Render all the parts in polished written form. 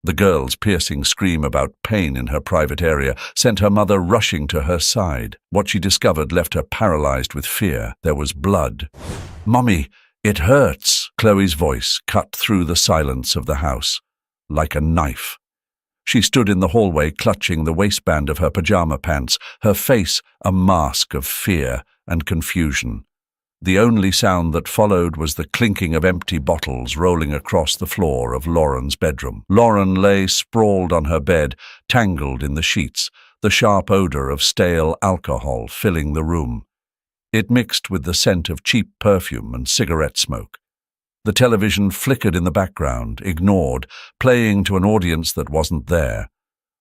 The girl's piercing scream about pain in her private area sent her mother rushing to her side. What she discovered left her paralyzed with fear. There was blood. "Mummy, it hurts!" Chloe's voice cut through the silence of the house, like a knife. She stood in the hallway clutching the waistband of her pajama pants, her face a mask of fear and confusion. The only sound that followed was the clinking of empty bottles rolling across the floor of Lauren's bedroom. Lauren lay sprawled on her bed, tangled in the sheets, the sharp odor of stale alcohol filling the room. It mixed with the scent of cheap perfume and cigarette smoke. The television flickered in the background, ignored, playing to an audience that wasn't there.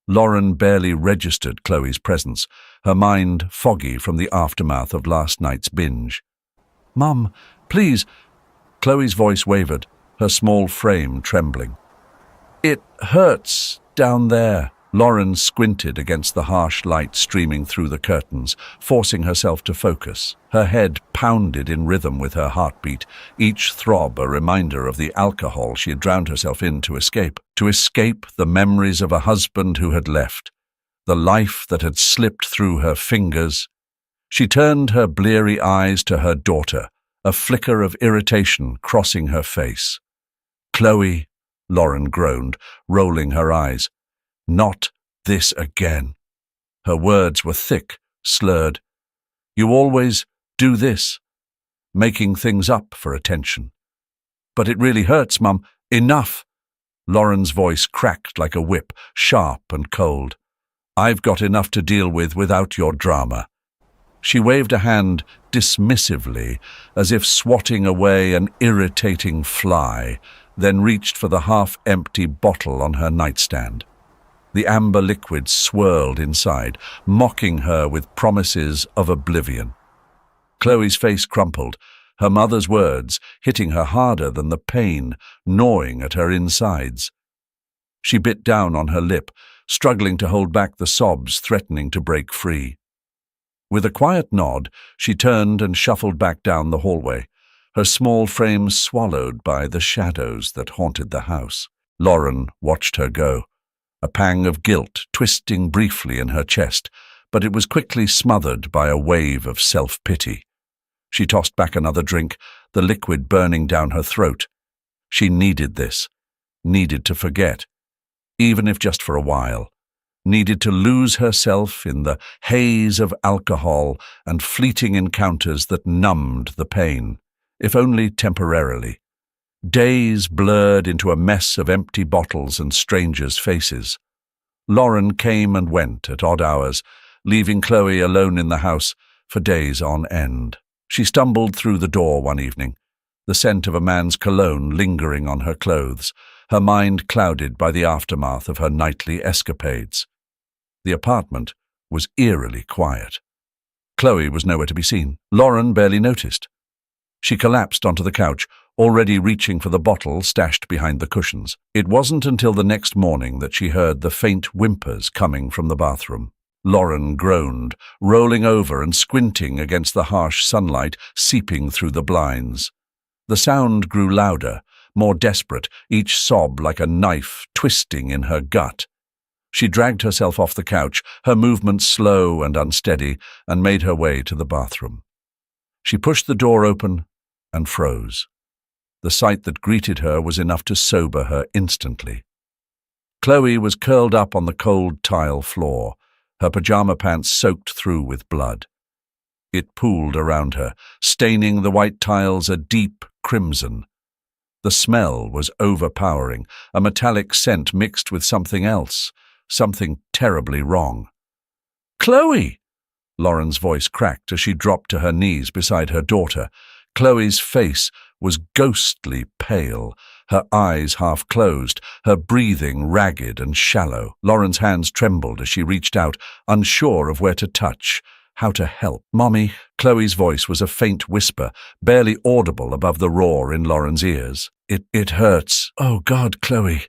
Lauren barely registered Chloe's presence, her mind foggy from the aftermath of last night's binge. "Mum, please." Chloe's voice wavered, her small frame trembling. "It hurts down there." Lauren squinted against the harsh light streaming through the curtains, forcing herself to focus. Her head pounded in rhythm with her heartbeat, each throb a reminder of the alcohol she had drowned herself in to escape the memories of a husband who had left, the life that had slipped through her fingers. She turned her bleary eyes to her daughter, a flicker of irritation crossing her face. "Chloe," Lauren groaned, rolling her eyes. "Not this again." Her words were thick, slurred. "You always do this, making things up for attention." "But it really hurts, Mum. Enough." Lauren's voice cracked like a whip, sharp and cold. "I've got enough to deal with without your drama." She waved a hand dismissively, as if swatting away an irritating fly, then reached for the half-empty bottle on her nightstand. The amber liquid swirled inside, mocking her with promises of oblivion. Chloe's face crumpled, her mother's words hitting her harder than the pain gnawing at her insides. She bit down on her lip, struggling to hold back the sobs threatening to break free. With a quiet nod, she turned and shuffled back down the hallway, her small frame swallowed by the shadows that haunted the house. Lauren watched her go, a pang of guilt twisting briefly in her chest, but it was quickly smothered by a wave of self-pity. She tossed back another drink, the liquid burning down her throat. She needed this, needed to forget, even if just for a while, needed to lose herself in the haze of alcohol and fleeting encounters that numbed the pain, if only temporarily. Days blurred into a mess of empty bottles and strangers' faces. Lauren came and went at odd hours, leaving Chloe alone in the house for days on end. She stumbled through the door one evening, the scent of a man's cologne lingering on her clothes, her mind clouded by the aftermath of her nightly escapades. The apartment was eerily quiet. Chloe was nowhere to be seen. Lauren barely noticed. She collapsed onto the couch, already reaching for the bottle stashed behind the cushions. It wasn't until the next morning that she heard the faint whimpers coming from the bathroom. Lauren groaned, rolling over and squinting against the harsh sunlight seeping through the blinds. The sound grew louder, more desperate, each sob like a knife twisting in her gut. She dragged herself off the couch, her movements slow and unsteady, and made her way to the bathroom. She pushed the door open and froze. The sight that greeted her was enough to sober her instantly. Chloe was curled up on the cold tile floor, her pajama pants soaked through with blood. It pooled around her, staining the white tiles a deep crimson. The smell was overpowering, a metallic scent mixed with something else, something terribly wrong. "Chloe!" Lauren's voice cracked as she dropped to her knees beside her daughter. Chloe's face was ghostly pale, her eyes half closed, her breathing ragged and shallow. Lauren's hands trembled as she reached out, unsure of where to touch, how to help. "Mommy," Chloe's voice was a faint whisper, barely audible above the roar in Lauren's ears. It hurts." "Oh God, Chloe."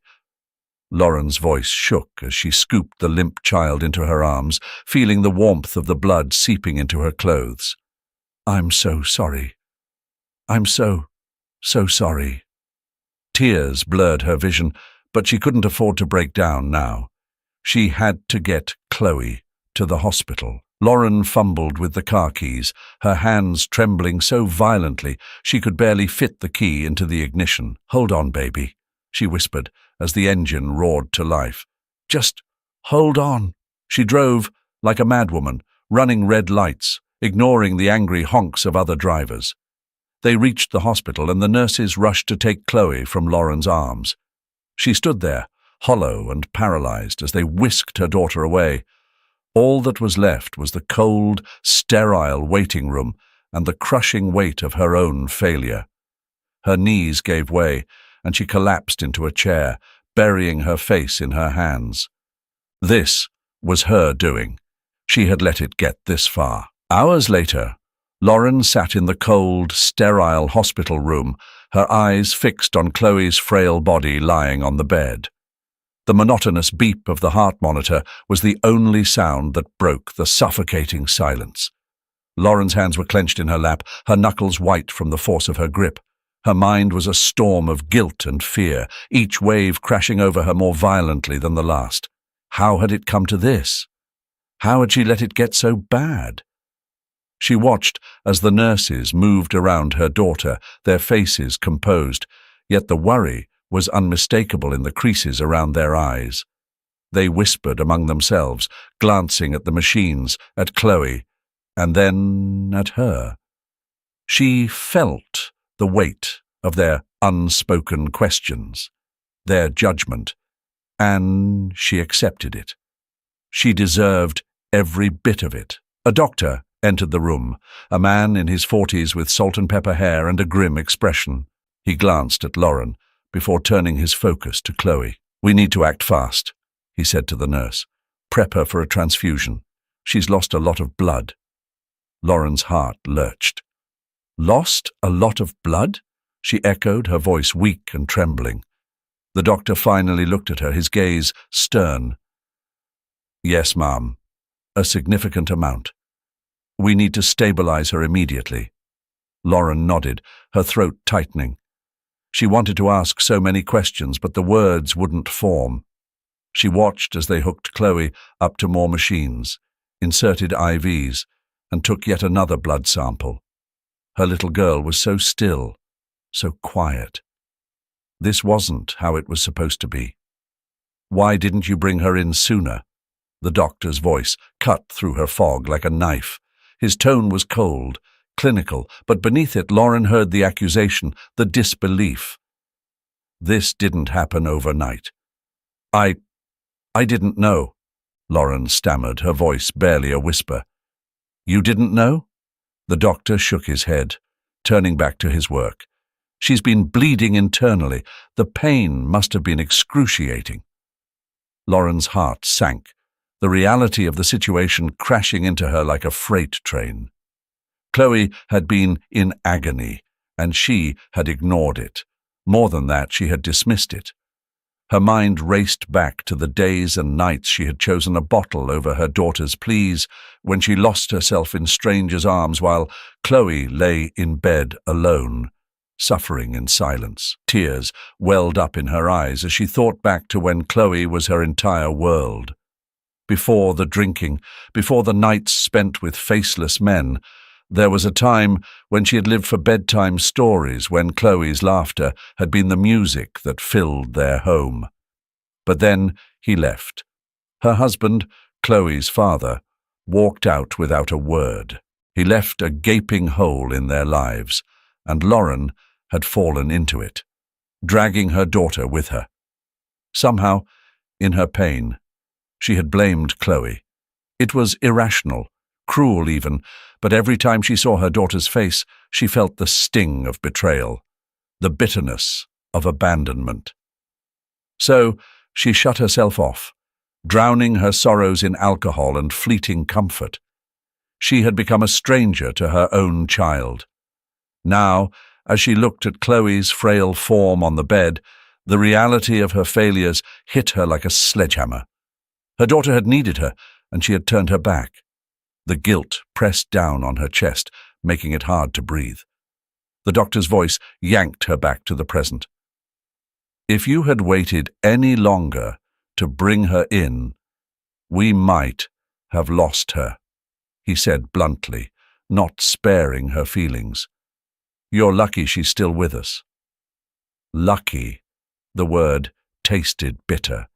Lauren's voice shook as she scooped the limp child into her arms, feeling the warmth of the blood seeping into her clothes. "I'm so sorry. I'm so sorry." Tears blurred her vision, But she couldn't afford to break down now. She had to get Chloe to the hospital. Lauren fumbled with the car keys, her hands trembling so violently she could barely fit the key into the ignition. "Hold on, baby," she whispered as the engine roared to life. "Just hold on." She drove like a madwoman, running red lights, ignoring the angry honks of other drivers. They reached the hospital and the nurses rushed to take Chloe from Lauren's arms. She stood there, hollow and paralyzed, as they whisked her daughter away. All that was left was the cold, sterile waiting room and the crushing weight of her own failure. Her knees gave way, and she collapsed into a chair, burying her face in her hands. This was her doing. She had let it get this far. Hours later, Lauren sat in the cold, sterile hospital room, her eyes fixed on Chloe's frail body lying on the bed. The monotonous beep of the heart monitor was the only sound that broke the suffocating silence. Lauren's hands were clenched in her lap, her knuckles white from the force of her grip. Her mind was a storm of guilt and fear, each wave crashing over her more violently than the last. How had it come to this? How had she let it get so bad? She watched as the nurses moved around her daughter, their faces composed, yet the worry was unmistakable in the creases around their eyes. They whispered among themselves, glancing at the machines, at Chloe, and then at her. She felt the weight of their unspoken questions, their judgment, and she accepted it. She deserved every bit of it. A doctor entered the room, a man in his 40s with salt and pepper hair and a grim expression. He glanced at Lauren before turning his focus to Chloe. "We need to act fast," he said to the nurse. "Prep her for a transfusion. She's lost a lot of blood." Lauren's heart lurched. "Lost a lot of blood?" she echoed, her voice weak and trembling. The doctor finally looked at her, his gaze stern. "Yes, ma'am. A significant amount. We need to stabilize her immediately." Lauren nodded, her throat tightening. She wanted to ask so many questions, but the words wouldn't form. She watched as they hooked Chloe up to more machines, inserted IVs, and took yet another blood sample. Her little girl was so still, so quiet. This wasn't how it was supposed to be. "Why didn't you bring her in sooner?" The doctor's voice cut through her fog like a knife. His tone was cold, clinical, but beneath it Lauren heard the accusation, the disbelief. "This didn't happen overnight. I didn't know," Lauren stammered, her voice barely a whisper. "You didn't know?" The doctor shook his head, turning back to his work. "She's been bleeding internally. The pain must have been excruciating." Lauren's heart sank, the reality of the situation crashing into her like a freight train. Chloe had been in agony, and she had ignored it. More than that, she had dismissed it. Her mind raced back to the days and nights she had chosen a bottle over her daughter's pleas, when she lost herself in strangers' arms while Chloe lay in bed alone, suffering in silence. Tears welled up in her eyes as she thought back to when Chloe was her entire world. Before the drinking, before the nights spent with faceless men, there was a time when she had lived for bedtime stories, when Chloe's laughter had been the music that filled their home. But then he left. Her husband, Chloe's father, walked out without a word. He left a gaping hole in their lives, and Lauren had fallen into it, dragging her daughter with her. Somehow, in her pain, she had blamed Chloe. It was irrational, cruel even, but every time she saw her daughter's face, she felt the sting of betrayal, the bitterness of abandonment. So she shut herself off, drowning her sorrows in alcohol and fleeting comfort. She had become a stranger to her own child. Now, as she looked at Chloe's frail form on the bed, the reality of her failures hit her like a sledgehammer. Her daughter had needed her, and she had turned her back. The guilt pressed down on her chest, making it hard to breathe. The doctor's voice yanked her back to the present. If you had waited any longer to bring her in, we might have lost her, he said bluntly, not sparing her feelings. You're lucky she's still with us. Lucky. The word tasted bitter.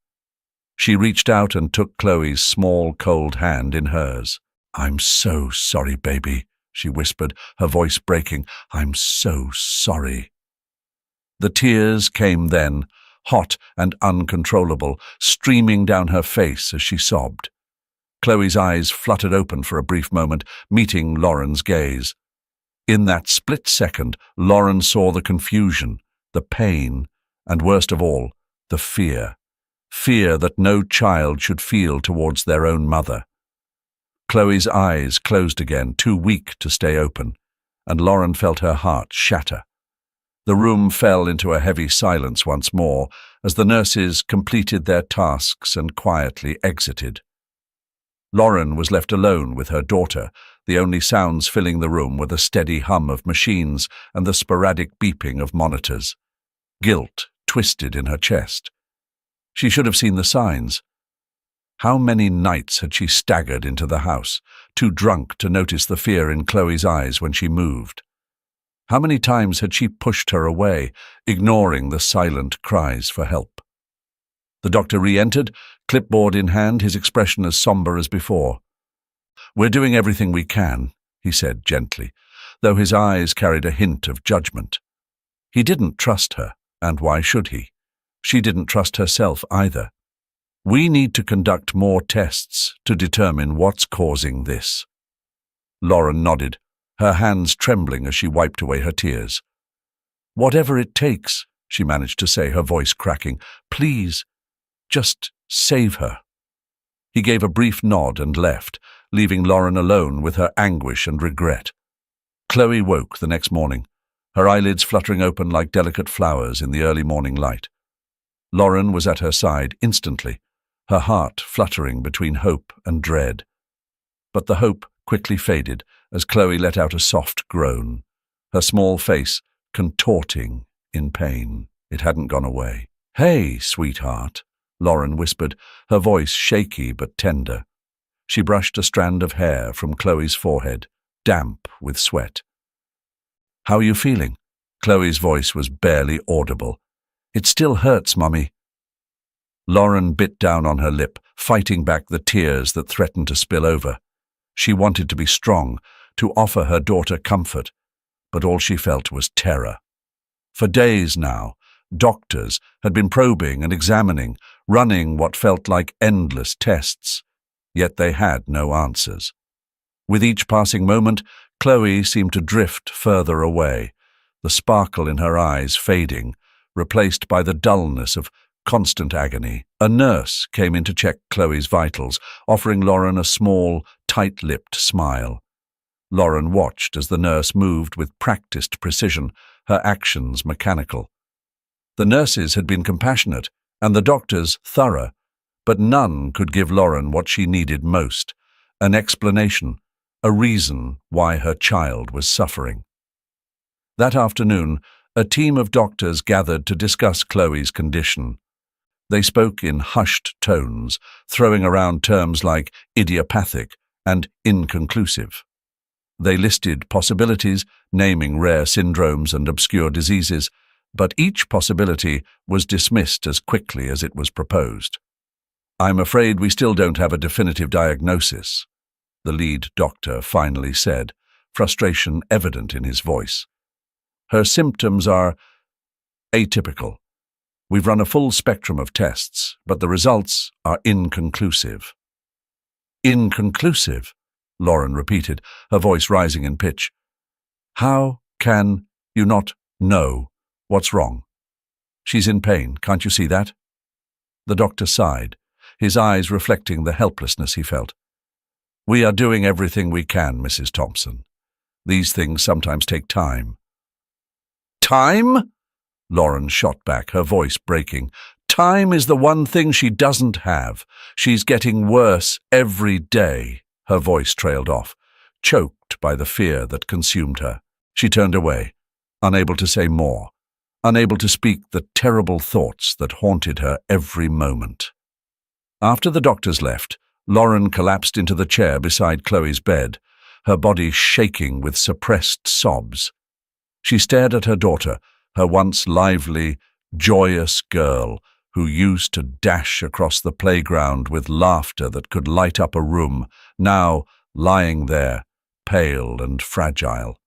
She reached out and took Chloe's small, cold hand in hers. I'm so sorry, baby, she whispered, her voice breaking. I'm so sorry. The tears came then, hot and uncontrollable, streaming down her face as she sobbed. Chloe's eyes fluttered open for a brief moment, meeting Lauren's gaze. In that split second, Lauren saw the confusion, the pain, and worst of all, the fear. Fear that no child should feel towards their own mother. Chloe's eyes closed again, too weak to stay open, and Lauren felt her heart shatter. The room fell into a heavy silence once more as the nurses completed their tasks and quietly exited. Lauren was left alone with her daughter. The only sounds filling the room were the steady hum of machines and the sporadic beeping of monitors. Guilt twisted in her chest. She should have seen the signs. How many nights had she staggered into the house, too drunk to notice the fear in Chloe's eyes when she moved? How many times had she pushed her away, ignoring the silent cries for help? The doctor re-entered, clipboard in hand, his expression as somber as before. We're doing everything we can, he said gently, though his eyes carried a hint of judgment. He didn't trust her, and why should he? She didn't trust herself either. We need to conduct more tests to determine what's causing this. Lauren nodded, her hands trembling as she wiped away her tears. Whatever it takes, she managed to say, her voice cracking. Please, just save her. He gave a brief nod and left, leaving Lauren alone with her anguish and regret. Chloe woke the next morning, her eyelids fluttering open like delicate flowers in the early morning light. Lauren was at her side instantly, her heart fluttering between hope and dread. But the hope quickly faded as Chloe let out a soft groan, her small face contorting in pain. It hadn't gone away. Hey, sweetheart, Lauren whispered, her voice shaky but tender. She brushed a strand of hair from Chloe's forehead, damp with sweat. How are you feeling? Chloe's voice was barely audible. It still hurts, Mummy. Lauren bit down on her lip, fighting back the tears that threatened to spill over. She wanted to be strong, to offer her daughter comfort, but all she felt was terror. For days now, doctors had been probing and examining, running what felt like endless tests, yet they had no answers. With each passing moment, Chloe seemed to drift further away, the sparkle in her eyes fading, replaced by the dullness of constant agony. A nurse came in to check Chloe's vitals, offering Lauren a small, tight-lipped smile. Lauren watched as the nurse moved with practiced precision, her actions mechanical. The nurses had been compassionate, and the doctors thorough, but none could give Lauren what she needed most, an explanation, a reason why her child was suffering. That afternoon, a team of doctors gathered to discuss Chloe's condition. They spoke in hushed tones, throwing around terms like idiopathic and inconclusive. They listed possibilities, naming rare syndromes and obscure diseases, but each possibility was dismissed as quickly as it was proposed. I'm afraid we still don't have a definitive diagnosis, the lead doctor finally said, frustration evident in his voice. Her symptoms are atypical. We've run a full spectrum of tests, but the results are inconclusive. Inconclusive, Lauren repeated, her voice rising in pitch. How can you not know what's wrong? She's in pain, can't you see that? The doctor sighed, his eyes reflecting the helplessness he felt. We are doing everything we can, Mrs. Thompson. These things sometimes take time. Time? Lauren shot back, her voice breaking. Time is the one thing she doesn't have. She's getting worse every day. Her voice trailed off, choked by the fear that consumed her. She turned away, unable to say more. unable to speak the terrible thoughts that haunted her every moment. After the doctors left, Lauren collapsed into the chair beside Chloe's bed, her body shaking with suppressed sobs. She stared at her daughter, her once lively, joyous girl who used to dash across the playground with laughter that could light up a room, now lying there, pale and fragile.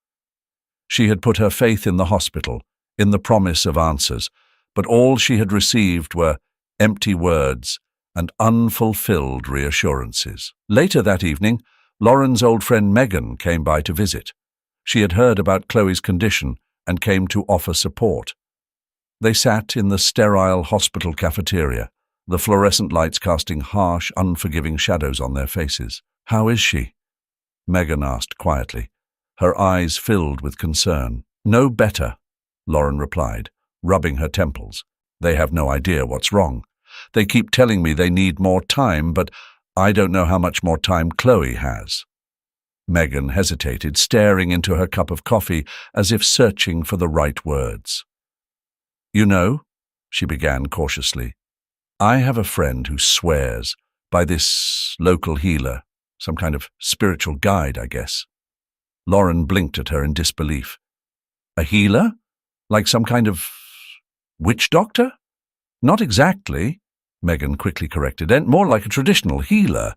She had put her faith in the hospital, in the promise of answers, but all she had received were empty words and unfulfilled reassurances. Later that evening, Lauren's old friend Megan came by to visit. She had heard about Chloe's condition and came to offer support. They sat in the sterile hospital cafeteria, the fluorescent lights casting harsh, unforgiving shadows on their faces. "How is she?" Megan asked quietly, her eyes filled with concern. "No better," Lauren replied, rubbing her temples. "They have no idea what's wrong. They keep telling me they need more time, but I don't know how much more time Chloe has." Megan hesitated, staring into her cup of coffee as if searching for the right words. "You know," she began cautiously, "I have a friend who swears by this local healer, some kind of spiritual guide, I guess." Lauren blinked at her in disbelief. "A healer? Like some kind of witch doctor?" "Not exactly," Megan quickly corrected, "and more like a traditional healer.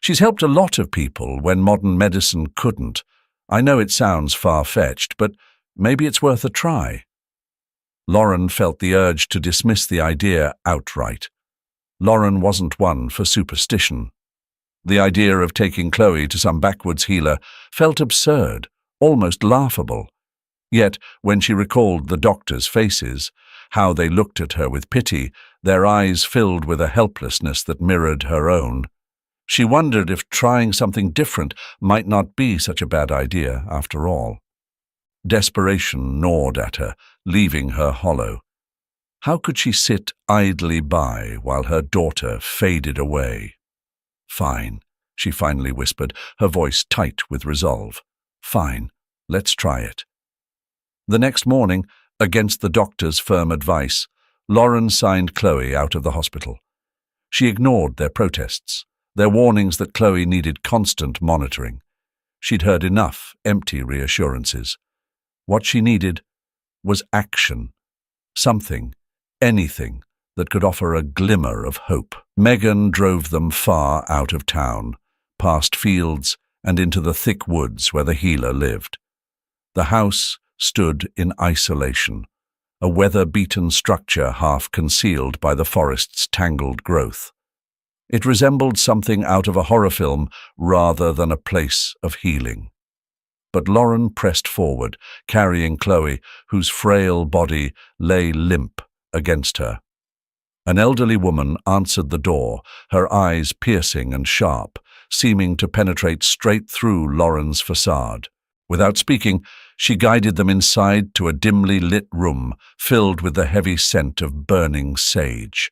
She's helped a lot of people when modern medicine couldn't. I know it sounds far-fetched, but maybe it's worth a try." Lauren felt the urge to dismiss the idea outright. Lauren wasn't one for superstition. The idea of taking Chloe to some backwoods healer felt absurd, almost laughable. Yet, when she recalled the doctors' faces, how they looked at her with pity, their eyes filled with a helplessness that mirrored her own, she wondered if trying something different might not be such a bad idea after all. Desperation gnawed at her, leaving her hollow. How could she sit idly by while her daughter faded away? "Fine," she finally whispered, her voice tight with resolve. "Fine, let's try it." The next morning, against the doctor's firm advice, Lauren signed Chloe out of the hospital. She ignored their protests, their warnings that Chloe needed constant monitoring. She'd heard enough empty reassurances. What she needed was action, something, anything that could offer a glimmer of hope. Megan drove them far out of town, past fields and into the thick woods where the healer lived. The house stood in isolation, a weather-beaten structure half concealed by the forest's tangled growth. It resembled something out of a horror film rather than a place of healing. But Lauren pressed forward, carrying Chloe, whose frail body lay limp against her. An elderly woman answered the door, her eyes piercing and sharp, seeming to penetrate straight through Lauren's facade. Without speaking, she guided them inside to a dimly lit room filled with the heavy scent of burning sage.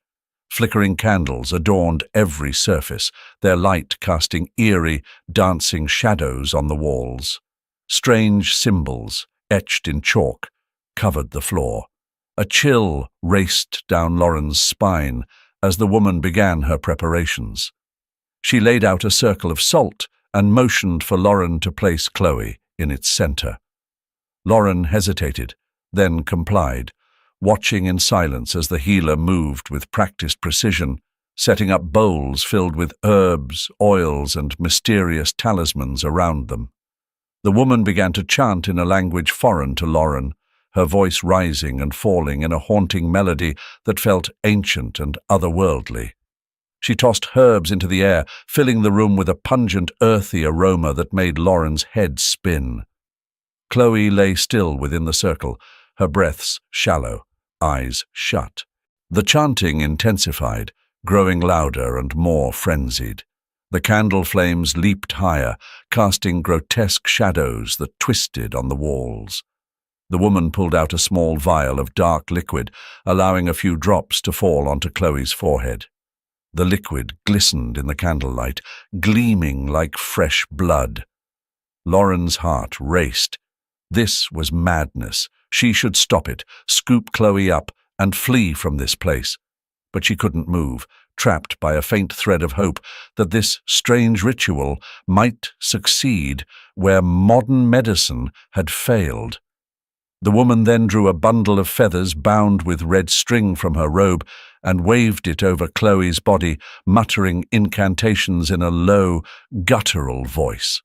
Flickering candles adorned every surface, their light casting eerie, dancing shadows on the walls. Strange symbols, etched in chalk, covered the floor. A chill raced down Lauren's spine as the woman began her preparations. She laid out a circle of salt and motioned for Lauren to place Chloe in its center. Lauren hesitated, then complied, watching in silence as the healer moved with practiced precision, setting up bowls filled with herbs, oils, and mysterious talismans around them. The woman began to chant in a language foreign to Lauren, her voice rising and falling in a haunting melody that felt ancient and otherworldly. She tossed herbs into the air, filling the room with a pungent, earthy aroma that made Lauren's head spin. Chloe lay still within the circle, her breaths shallow, eyes shut. The chanting intensified, growing louder and more frenzied. The candle flames leaped higher, casting grotesque shadows that twisted on the walls. The woman pulled out a small vial of dark liquid, allowing a few drops to fall onto Chloe's forehead. The liquid glistened in the candlelight, gleaming like fresh blood. Lauren's heart raced. This was madness. She should stop it, scoop Chloe up, and flee from this place. But she couldn't move, trapped by a faint thread of hope that this strange ritual might succeed where modern medicine had failed. The woman then drew a bundle of feathers bound with red string from her robe and waved it over Chloe's body, muttering incantations in a low, guttural voice.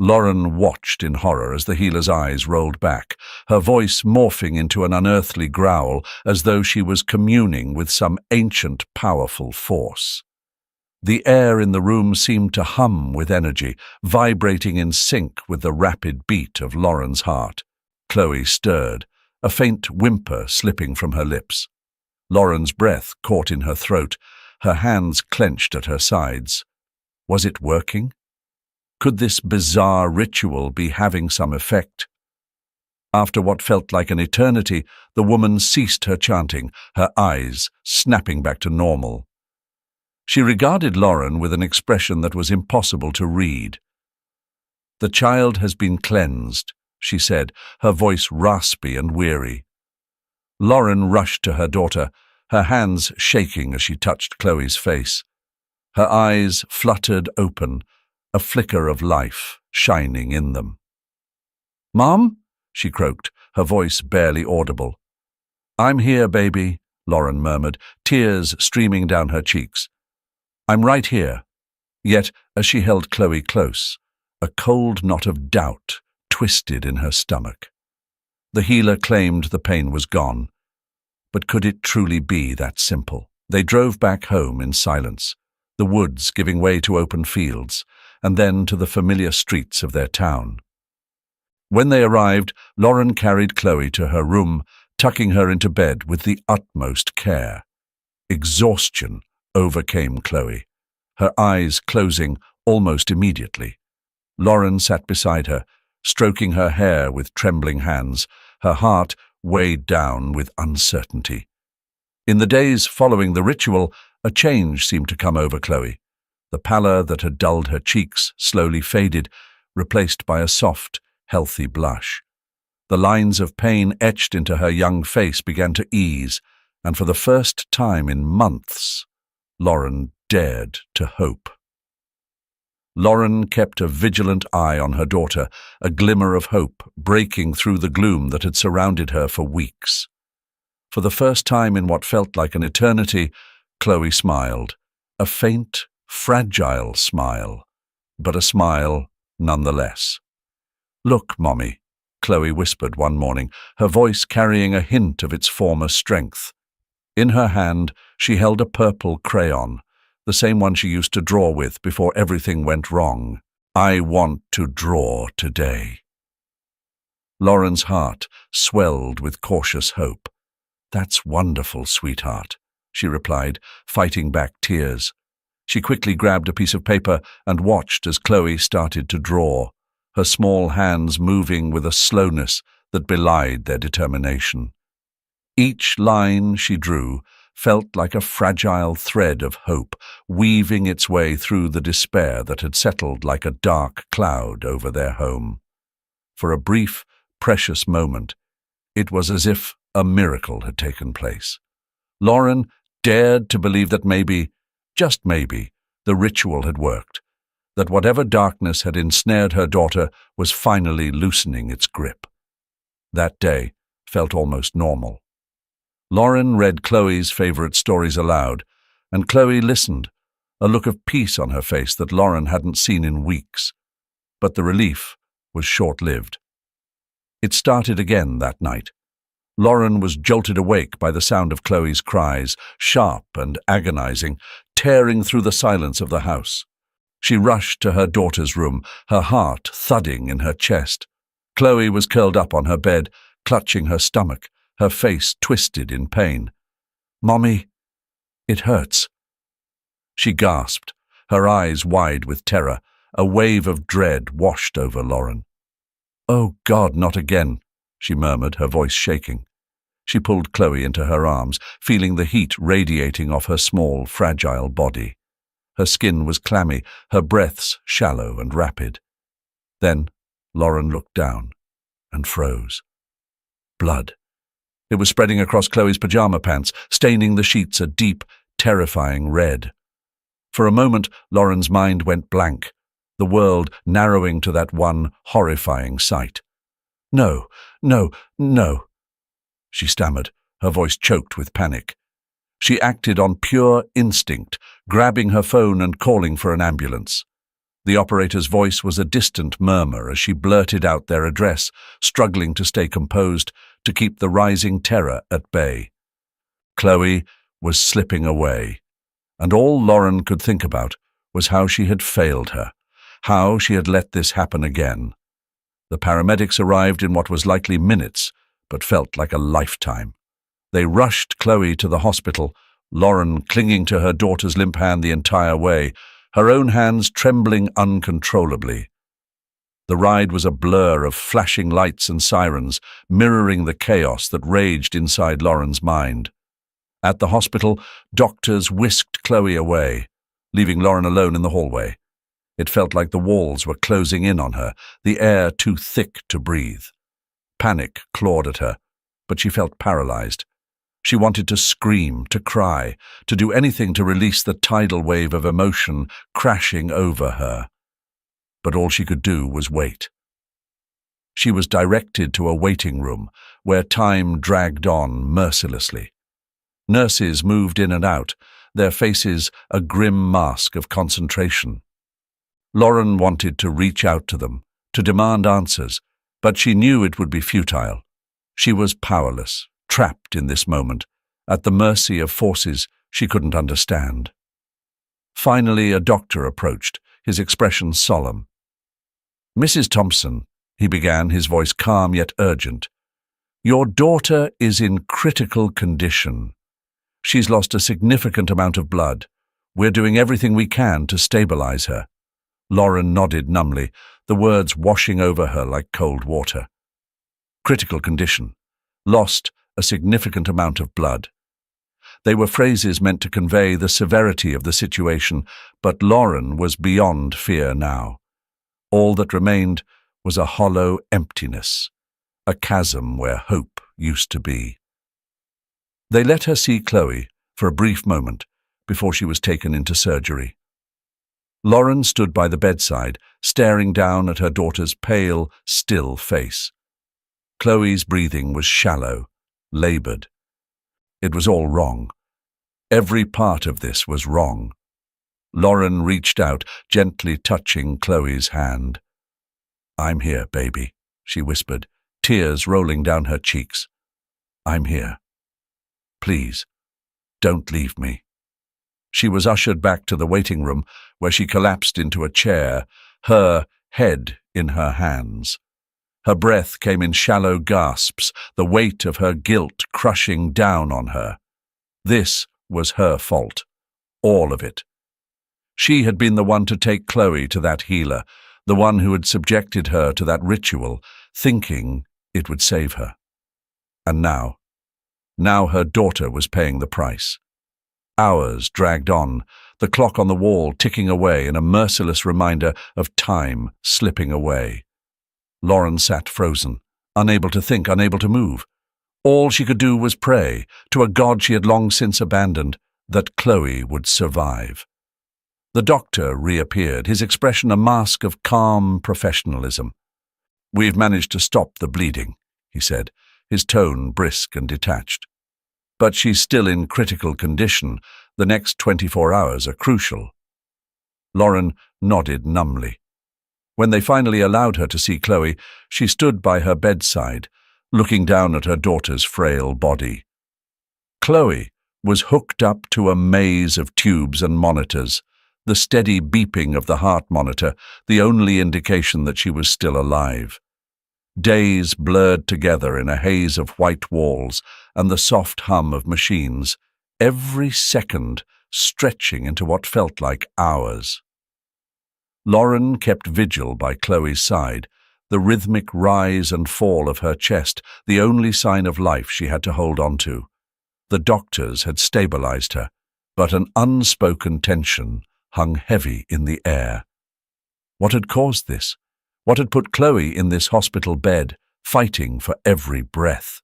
Lauren watched in horror as the healer's eyes rolled back, her voice morphing into an unearthly growl as though she was communing with some ancient, powerful force. The air in the room seemed to hum with energy, vibrating in sync with the rapid beat of Lauren's heart. Chloe stirred, a faint whimper slipping from her lips. Lauren's breath caught in her throat, her hands clenched at her sides. Was it working? Could this bizarre ritual be having some effect? After what felt like an eternity, the woman ceased her chanting, her eyes snapping back to normal. She regarded Lauren with an expression that was impossible to read. "The child has been cleansed," she said, her voice raspy and weary. Lauren rushed to her daughter, her hands shaking as she touched Chloe's face. Her eyes fluttered open, a flicker of life shining in them. "Mom?" she croaked, her voice barely audible. "I'm here, baby," Lauren murmured, tears streaming down her cheeks. "I'm right here." Yet, as she held Chloe close, a cold knot of doubt twisted in her stomach. The healer claimed the pain was gone, but could it truly be that simple? They drove back home in silence, the woods giving way to open fields, and then to the familiar streets of their town. When they arrived, Lauren carried Chloe to her room, tucking her into bed with the utmost care. Exhaustion overcame Chloe, her eyes closing almost immediately. Lauren sat beside her, stroking her hair with trembling hands, her heart weighed down with uncertainty. In the days following the ritual, a change seemed to come over Chloe. The pallor that had dulled her cheeks slowly faded, replaced by a soft, healthy blush. The lines of pain etched into her young face began to ease, and for the first time in months, Lauren dared to hope. Lauren kept a vigilant eye on her daughter, a glimmer of hope breaking through the gloom that had surrounded her for weeks. For the first time in what felt like an eternity, Chloe smiled, a faint, fragile smile, but a smile nonetheless. "Look, Mommy," Chloe whispered one morning, her voice carrying a hint of its former strength. In her hand, she held a purple crayon, the same one she used to draw with before everything went wrong. "I want to draw today." Lauren's heart swelled with cautious hope. "That's wonderful, sweetheart," she replied, fighting back tears. She quickly grabbed a piece of paper and watched as Chloe started to draw, her small hands moving with a slowness that belied their determination. Each line she drew felt like a fragile thread of hope, weaving its way through the despair that had settled like a dark cloud over their home. For a brief, precious moment, it was as if a miracle had taken place. Lauren dared to believe that maybe, just maybe, the ritual had worked, that whatever darkness had ensnared her daughter was finally loosening its grip. That day felt almost normal. Lauren read Chloe's favorite stories aloud, and Chloe listened, a look of peace on her face that Lauren hadn't seen in weeks. But the relief was short-lived. It started again that night. Lauren was jolted awake by the sound of Chloe's cries, sharp and agonizing, tearing through the silence of the house. She rushed to her daughter's room, her heart thudding in her chest. Chloe was curled up on her bed, clutching her stomach, her face twisted in pain. "Mommy, it hurts." She gasped, her eyes wide with terror. A wave of dread washed over Lauren. "Oh God, not again," she murmured, her voice shaking. She pulled Chloe into her arms, feeling the heat radiating off her small, fragile body. Her skin was clammy, her breaths shallow and rapid. Then Lauren looked down and froze. Blood. It was spreading across Chloe's pajama pants, staining the sheets a deep, terrifying red. For a moment, Lauren's mind went blank, the world narrowing to that one horrifying sight. "No, no, no," she stammered, her voice choked with panic. She acted on pure instinct, grabbing her phone and calling for an ambulance. The operator's voice was a distant murmur as she blurted out their address, struggling to stay composed, to keep the rising terror at bay. Chloe was slipping away, and all Lauren could think about was how she had failed her, how she had let this happen again. The paramedics arrived in what was likely minutes, but felt like a lifetime. They rushed Chloe to the hospital, Lauren clinging to her daughter's limp hand the entire way, her own hands trembling uncontrollably. The ride was a blur of flashing lights and sirens, mirroring the chaos that raged inside Lauren's mind. At the hospital, doctors whisked Chloe away, leaving Lauren alone in the hallway. It felt like the walls were closing in on her, the air too thick to breathe. Panic clawed at her, but she felt paralyzed. She wanted to scream, to cry, to do anything to release the tidal wave of emotion crashing over her. But all she could do was wait. She was directed to a waiting room where time dragged on mercilessly. Nurses moved in and out, their faces a grim mask of concentration. Lauren wanted to reach out to them, to demand answers, but she knew it would be futile. She was powerless, trapped in this moment, at the mercy of forces she couldn't understand. Finally, a doctor approached, his expression solemn. "Mrs. Thompson," he began, his voice calm yet urgent, "your daughter is in critical condition. She's lost a significant amount of blood. We're doing everything we can to stabilize her." Lauren nodded numbly, the words washing over her like cold water. Critical condition. Lost a significant amount of blood. They were phrases meant to convey the severity of the situation, but Lauren was beyond fear now. All that remained was a hollow emptiness, a chasm where hope used to be. They let her see Chloe for a brief moment before she was taken into surgery. Lauren stood by the bedside, staring down at her daughter's pale, still face. Chloe's breathing was shallow, labored. It was all wrong. Every part of this was wrong. Lauren reached out, gently touching Chloe's hand. "I'm here, baby," she whispered, tears rolling down her cheeks. "I'm here. Please, don't leave me." She was ushered back to the waiting room, where she collapsed into a chair, her head in her hands. Her breath came in shallow gasps, the weight of her guilt crushing down on her. This was her fault, all of it. She had been the one to take Chloe to that healer, the one who had subjected her to that ritual, thinking it would save her. And now her daughter was paying the price. Hours dragged on, the clock on the wall ticking away in a merciless reminder of time slipping away. Lauren sat frozen, unable to think, unable to move. All she could do was pray, to a God she had long since abandoned, that Chloe would survive. The doctor reappeared, his expression a mask of calm professionalism. "We've managed to stop the bleeding," he said, his tone brisk and detached. "But she's still in critical condition. The next 24 hours are crucial." Lauren nodded numbly. When they finally allowed her to see Chloe, she stood by her bedside, looking down at her daughter's frail body. Chloe was hooked up to a maze of tubes and monitors, the steady beeping of the heart monitor, the only indication that she was still alive. Days blurred together in a haze of white walls and the soft hum of machines, every second stretching into what felt like hours. Lauren kept vigil by Chloe's side, the rhythmic rise and fall of her chest the only sign of life she had to hold on to. The doctors had stabilized her, but an unspoken tension hung heavy in the air. What had caused this? What had put Chloe in this hospital bed, fighting for every breath?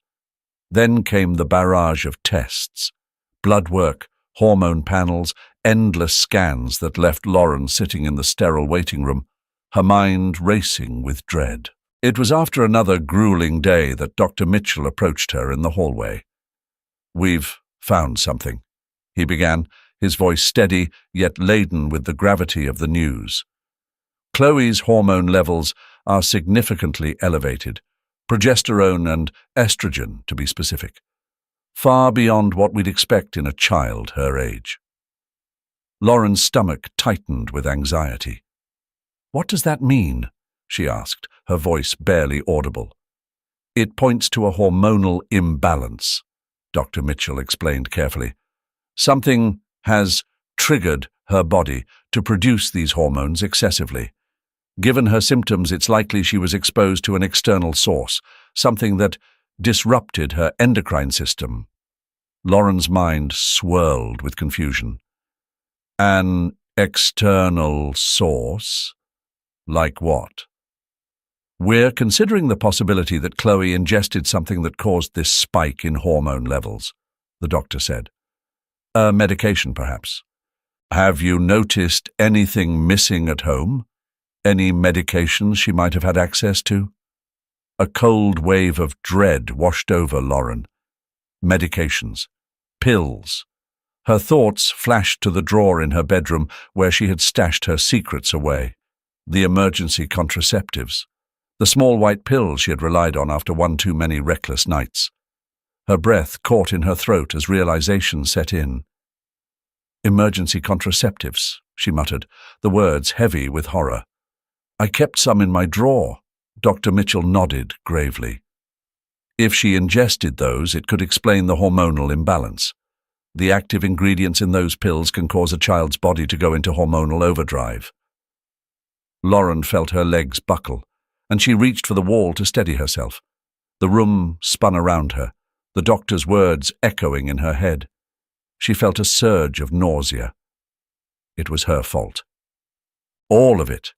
Then came the barrage of tests. Blood work, hormone panels, endless scans that left Lauren sitting in the sterile waiting room, her mind racing with dread. It was after another grueling day that Dr. Mitchell approached her in the hallway. "We've found something," he began, his voice steady yet laden with the gravity of the news. "Chloe's hormone levels are significantly elevated, progesterone and estrogen, to be specific, far beyond what we'd expect in a child her age." Lauren's stomach tightened with anxiety. "What does that mean?" she asked, her voice barely audible. "It points to a hormonal imbalance," Dr. Mitchell explained carefully. "Something has triggered her body to produce these hormones excessively. Given her symptoms, it's likely she was exposed to an external source, something that disrupted her endocrine system." Lauren's mind swirled with confusion. "An external source? Like what?" "We're considering the possibility that Chloe ingested something that caused this spike in hormone levels," the doctor said. "A medication, perhaps." "Have you noticed anything missing at home? Any medications she might have had access to?" A cold wave of dread washed over Lauren. Medications. Pills. Her thoughts flashed to the drawer in her bedroom where she had stashed her secrets away. The emergency contraceptives. The small white pills she had relied on after one too many reckless nights. Her breath caught in her throat as realization set in. "Emergency contraceptives," she muttered, the words heavy with horror. "I kept some in my drawer." Dr. Mitchell nodded gravely. "If she ingested those, it could explain the hormonal imbalance. The active ingredients in those pills can cause a child's body to go into hormonal overdrive." Lauren felt her legs buckle, and she reached for the wall to steady herself. The room spun around her, the doctor's words echoing in her head. She felt a surge of nausea. It was her fault. All of it.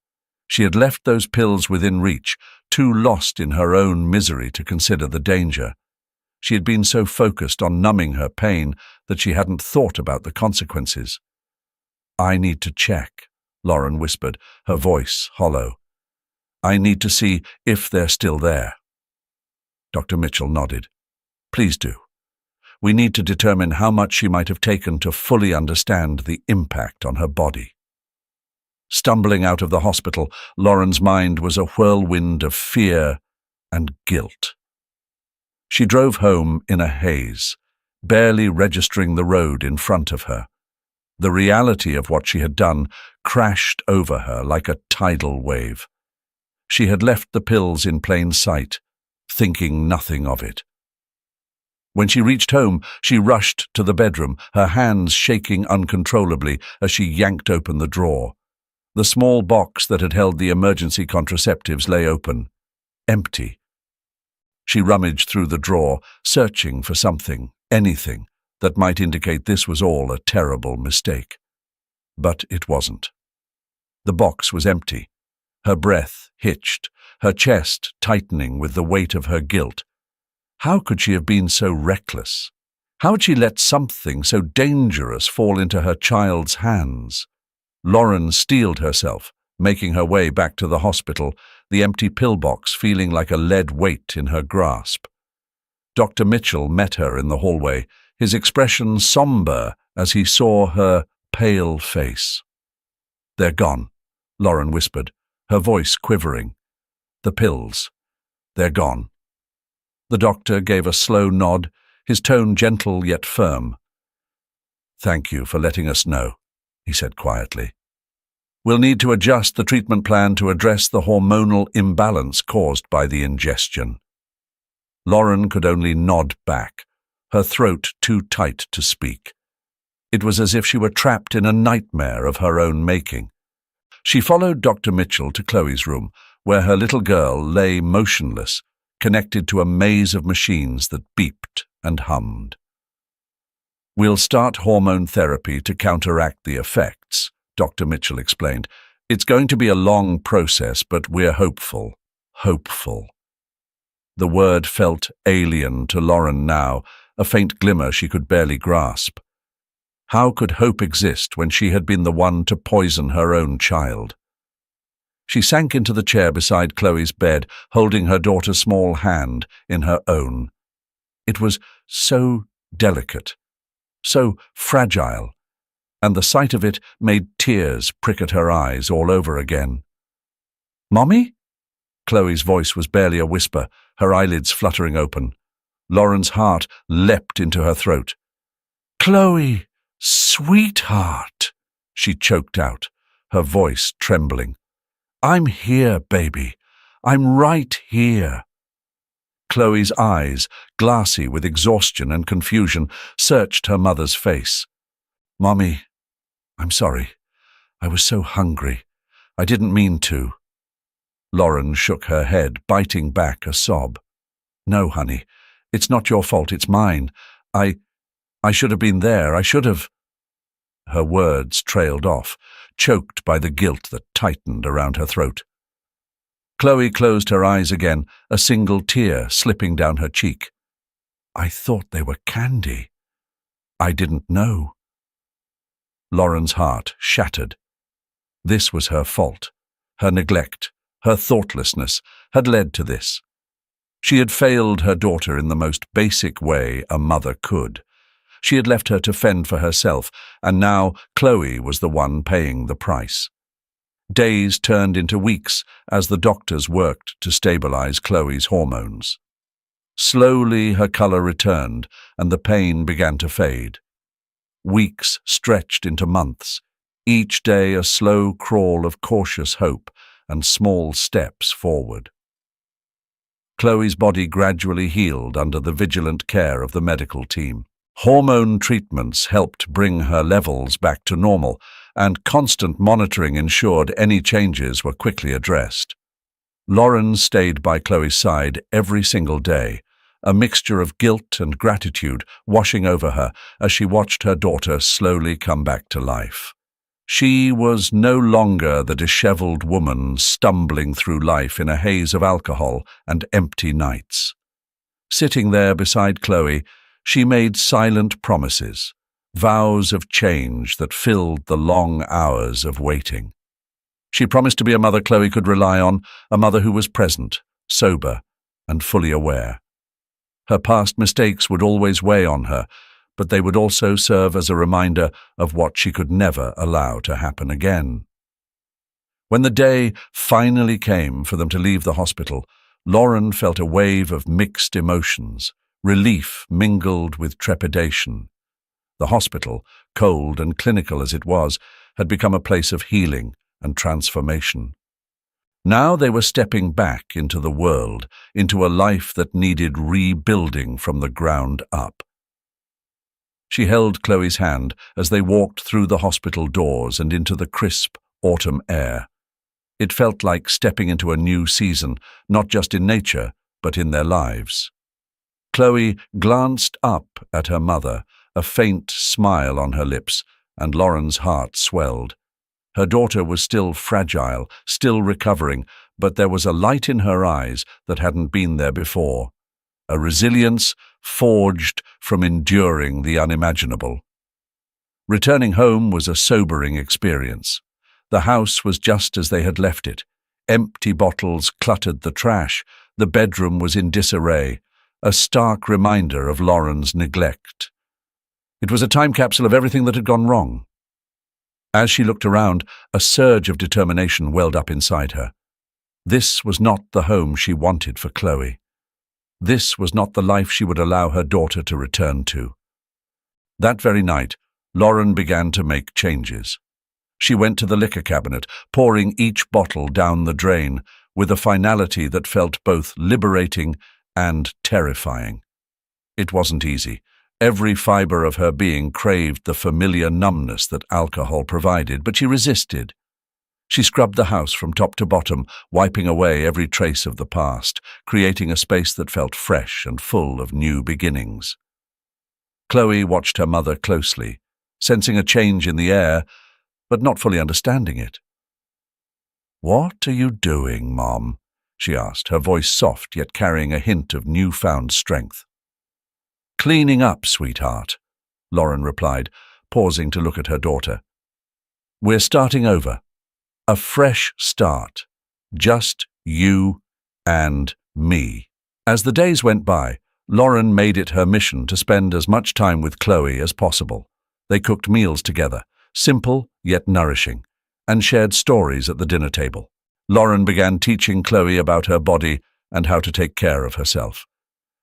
She had left those pills within reach, too lost in her own misery to consider the danger. She had been so focused on numbing her pain that she hadn't thought about the consequences. "I need to check," Lauren whispered, her voice hollow. "I need to see if they're still there." Dr. Mitchell nodded. "Please do. We need to determine how much she might have taken to fully understand the impact on her body." Stumbling out of the hospital, Lauren's mind was a whirlwind of fear and guilt. She drove home in a haze, barely registering the road in front of her. The reality of what she had done crashed over her like a tidal wave. She had left the pills in plain sight, thinking nothing of it. When she reached home, she rushed to the bedroom, her hands shaking uncontrollably as she yanked open the drawer. The small box that had held the emergency contraceptives lay open, empty. She rummaged through the drawer, searching for something, anything, that might indicate this was all a terrible mistake. But it wasn't. The box was empty. Her breath hitched, her chest tightening with the weight of her guilt. How could she have been so reckless? How had she let something so dangerous fall into her child's hands? Lauren steeled herself, making her way back to the hospital, the empty pillbox feeling like a lead weight in her grasp. Dr. Mitchell met her in the hallway, his expression somber as he saw her pale face. "They're gone," Lauren whispered, her voice quivering. "The pills. They're gone." The doctor gave a slow nod, his tone gentle yet firm. "Thank you for letting us know," he said quietly. "We'll need to adjust the treatment plan to address the hormonal imbalance caused by the ingestion." Lauren could only nod back, her throat too tight to speak. It was as if she were trapped in a nightmare of her own making. She followed Dr. Mitchell to Chloe's room, where her little girl lay motionless, connected to a maze of machines that beeped and hummed. "We'll start hormone therapy to counteract the effects," Dr. Mitchell explained. "It's going to be a long process, but we're hopeful. Hopeful." The word felt alien to Lauren now, a faint glimmer she could barely grasp. How could hope exist when she had been the one to poison her own child? She sank into the chair beside Chloe's bed, holding her daughter's small hand in her own. It was so delicate, so fragile, and the sight of it made tears prick at her eyes all over again. "Mommy?" Chloe's voice was barely a whisper, her eyelids fluttering open. Lauren's heart leapt into her throat. "Chloe, sweetheart," she choked out, her voice trembling. "I'm here, baby. I'm right here." Chloe's eyes, glassy with exhaustion and confusion, searched her mother's face. "Mommy, I'm sorry. I was so hungry. I didn't mean to." Lauren shook her head, biting back a sob. "No, honey. It's not your fault. It's mine. I should have been there. I should have—" Her words trailed off, choked by the guilt that tightened around her throat. Chloe closed her eyes again, a single tear slipping down her cheek. "I thought they were candy. I didn't know." Lauren's heart shattered. This was her fault. Her neglect, her thoughtlessness had led to this. She had failed her daughter in the most basic way a mother could. She had left her to fend for herself, and now Chloe was the one paying the price. Days turned into weeks as the doctors worked to stabilize Chloe's hormones. Slowly her color returned, and the pain began to fade. Weeks stretched into months, each day a slow crawl of cautious hope and small steps forward. Chloe's body gradually healed under the vigilant care of the medical team. Hormone treatments helped bring her levels back to normal, and constant monitoring ensured any changes were quickly addressed. Lauren stayed by Chloe's side every single day, a mixture of guilt and gratitude washing over her as she watched her daughter slowly come back to life. She was no longer the disheveled woman stumbling through life in a haze of alcohol and empty nights. Sitting there beside Chloe, she made silent promises, vows of change that filled the long hours of waiting. She promised to be a mother Chloe could rely on, a mother who was present, sober, and fully aware. Her past mistakes would always weigh on her, but they would also serve as a reminder of what she could never allow to happen again. When the day finally came for them to leave the hospital, Lauren felt a wave of mixed emotions, relief mingled with trepidation. The hospital, cold and clinical as it was, had become a place of healing and transformation. Now they were stepping back into the world, into a life that needed rebuilding from the ground up. She held Chloe's hand as they walked through the hospital doors and into the crisp autumn air. It felt like stepping into a new season, not just in nature, but in their lives. Chloe glanced up at her mother, a faint smile on her lips, and Lauren's heart swelled. Her daughter was still fragile, still recovering, but there was a light in her eyes that hadn't been there before, a resilience forged from enduring the unimaginable. Returning home was a sobering experience. The house was just as they had left it. Empty bottles cluttered the trash. The bedroom was in disarray, a stark reminder of Lauren's neglect. It was a time capsule of everything that had gone wrong. As she looked around, a surge of determination welled up inside her. This was not the home she wanted for Chloe. This was not the life she would allow her daughter to return to. That very night, Lauren began to make changes. She went to the liquor cabinet, pouring each bottle down the drain with a finality that felt both liberating and terrifying. It wasn't easy. Every fiber of her being craved the familiar numbness that alcohol provided, but she resisted. She scrubbed the house from top to bottom, wiping away every trace of the past, creating a space that felt fresh and full of new beginnings. Chloe watched her mother closely, sensing a change in the air, but not fully understanding it. "What are you doing, Mom?" she asked, her voice soft yet carrying a hint of newfound strength. Cleaning up, sweetheart, Lauren replied, pausing to look at her daughter. We're starting over. A fresh start. Just you and me. As the days went by, Lauren made it her mission to spend as much time with Chloe as possible. They cooked meals together, simple yet nourishing, and shared stories at the dinner table. Lauren began teaching Chloe about her body and how to take care of herself.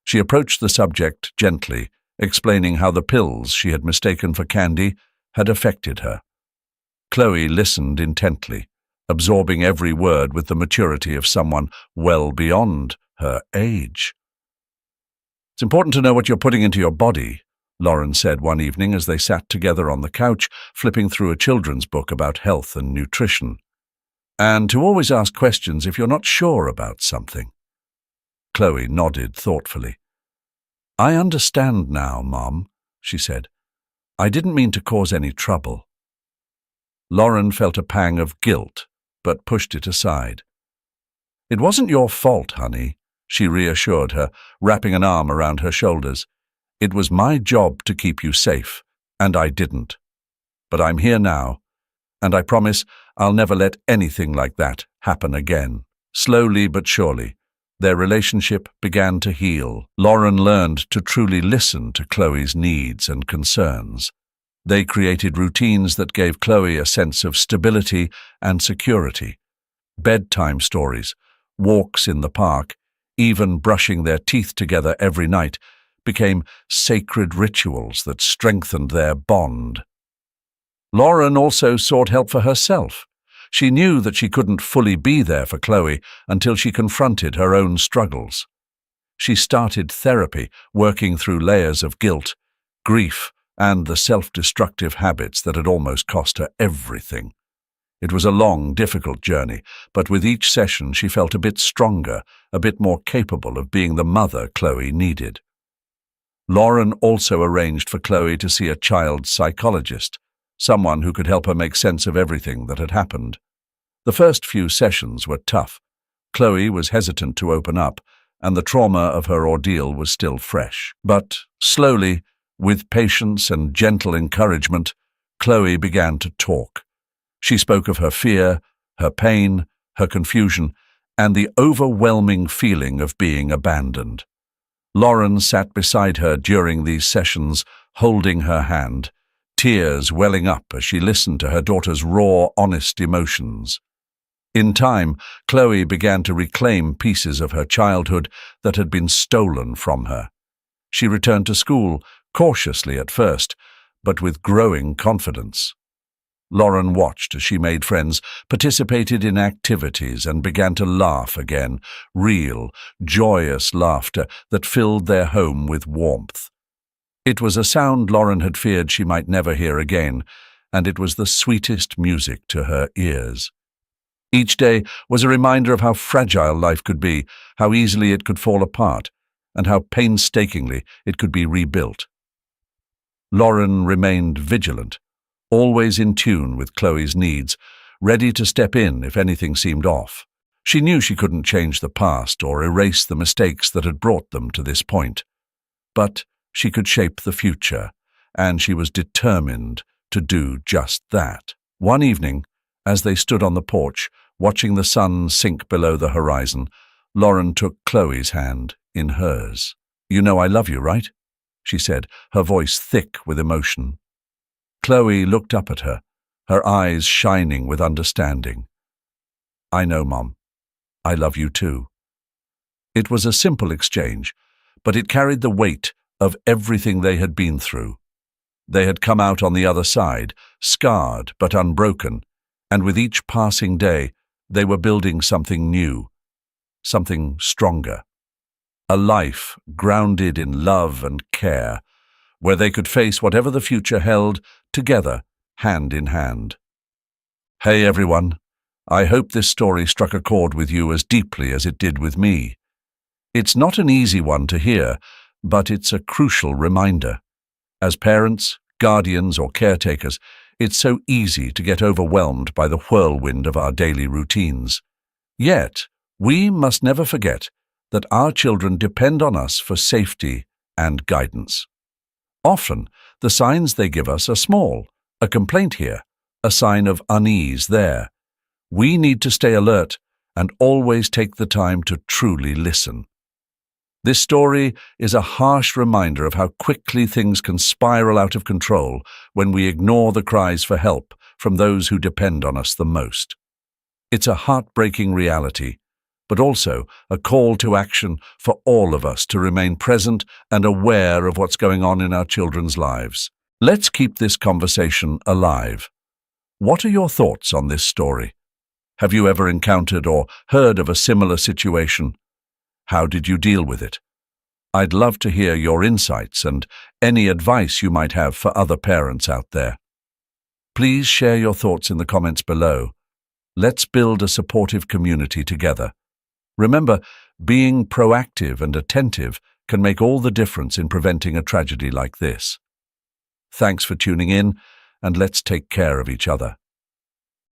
She approached the subject gently, explaining how the pills she had mistaken for candy had affected her. Chloe listened intently, absorbing every word with the maturity of someone well beyond her age. It's important to know what you're putting into your body, Lauren said one evening as they sat together on the couch, flipping through a children's book about health and nutrition. And to always ask questions if you're not sure about something. Chloe nodded thoughtfully. I understand now, Mom, she said. I didn't mean to cause any trouble. Lauren felt a pang of guilt, but pushed it aside. It wasn't your fault, honey, she reassured her, wrapping an arm around her shoulders. It was my job to keep you safe, and I didn't. But I'm here now, and I promise I'll never let anything like that happen again. Slowly but surely, their relationship began to heal. Lauren learned to truly listen to Chloe's needs and concerns. They created routines that gave Chloe a sense of stability and security. Bedtime stories, walks in the park, even brushing their teeth together every night became sacred rituals that strengthened their bond. Lauren also sought help for herself. She knew that she couldn't fully be there for Chloe until she confronted her own struggles. She started therapy, working through layers of guilt, grief, and the self-destructive habits that had almost cost her everything. It was a long, difficult journey, but with each session she felt a bit stronger, a bit more capable of being the mother Chloe needed. Lauren also arranged for Chloe to see a child psychologist, someone who could help her make sense of everything that had happened. The first few sessions were tough. Chloe was hesitant to open up, and the trauma of her ordeal was still fresh. But slowly, with patience and gentle encouragement, Chloe began to talk. She spoke of her fear, her pain, her confusion, and the overwhelming feeling of being abandoned. Lauren sat beside her during these sessions, holding her hand, tears welling up as she listened to her daughter's raw, honest emotions. In time, Chloe began to reclaim pieces of her childhood that had been stolen from her. She returned to school, cautiously at first, but with growing confidence. Lauren watched as she made friends, participated in activities, and began to laugh again, real, joyous laughter that filled their home with warmth. It was a sound Lauren had feared she might never hear again, and it was the sweetest music to her ears. Each day was a reminder of how fragile life could be, how easily it could fall apart, and how painstakingly it could be rebuilt. Lauren remained vigilant, always in tune with Chloe's needs, ready to step in if anything seemed off. She knew she couldn't change the past or erase the mistakes that had brought them to this point. But she could shape the future, and she was determined to do just that. One evening, as they stood on the porch, watching the sun sink below the horizon, Lauren took Chloe's hand in hers. "You know I love you, right?" she said, her voice thick with emotion. Chloe looked up at her, her eyes shining with understanding. "I know, Mom. I love you too." It was a simple exchange, but it carried the weight of everything they had been through. They had come out on the other side, scarred but unbroken, and with each passing day, they were building something new, something stronger. A life grounded in love and care, where they could face whatever the future held together, hand in hand. Hey everyone, I hope this story struck a chord with you as deeply as it did with me. It's not an easy one to hear, but it's a crucial reminder. As parents, guardians, or caretakers, it's so easy to get overwhelmed by the whirlwind of our daily routines. Yet, We must never forget that our children depend on us for safety and guidance. Often, the signs they give us are small, a complaint here, a sign of unease there. We need to stay alert and always take the time to truly listen. This story is a harsh reminder of how quickly things can spiral out of control when we ignore the cries for help from those who depend on us the most. It's a heartbreaking reality, but also a call to action for all of us to remain present and aware of what's going on in our children's lives. Let's keep this conversation alive. What are your thoughts on this story? Have you ever encountered or heard of a similar situation? How did you deal with it? I'd love to hear your insights and any advice you might have for other parents out there. Please share your thoughts in the comments below. Let's build a supportive community together. Remember, being proactive and attentive can make all the difference in preventing a tragedy like this. Thanks for tuning in, and let's take care of each other.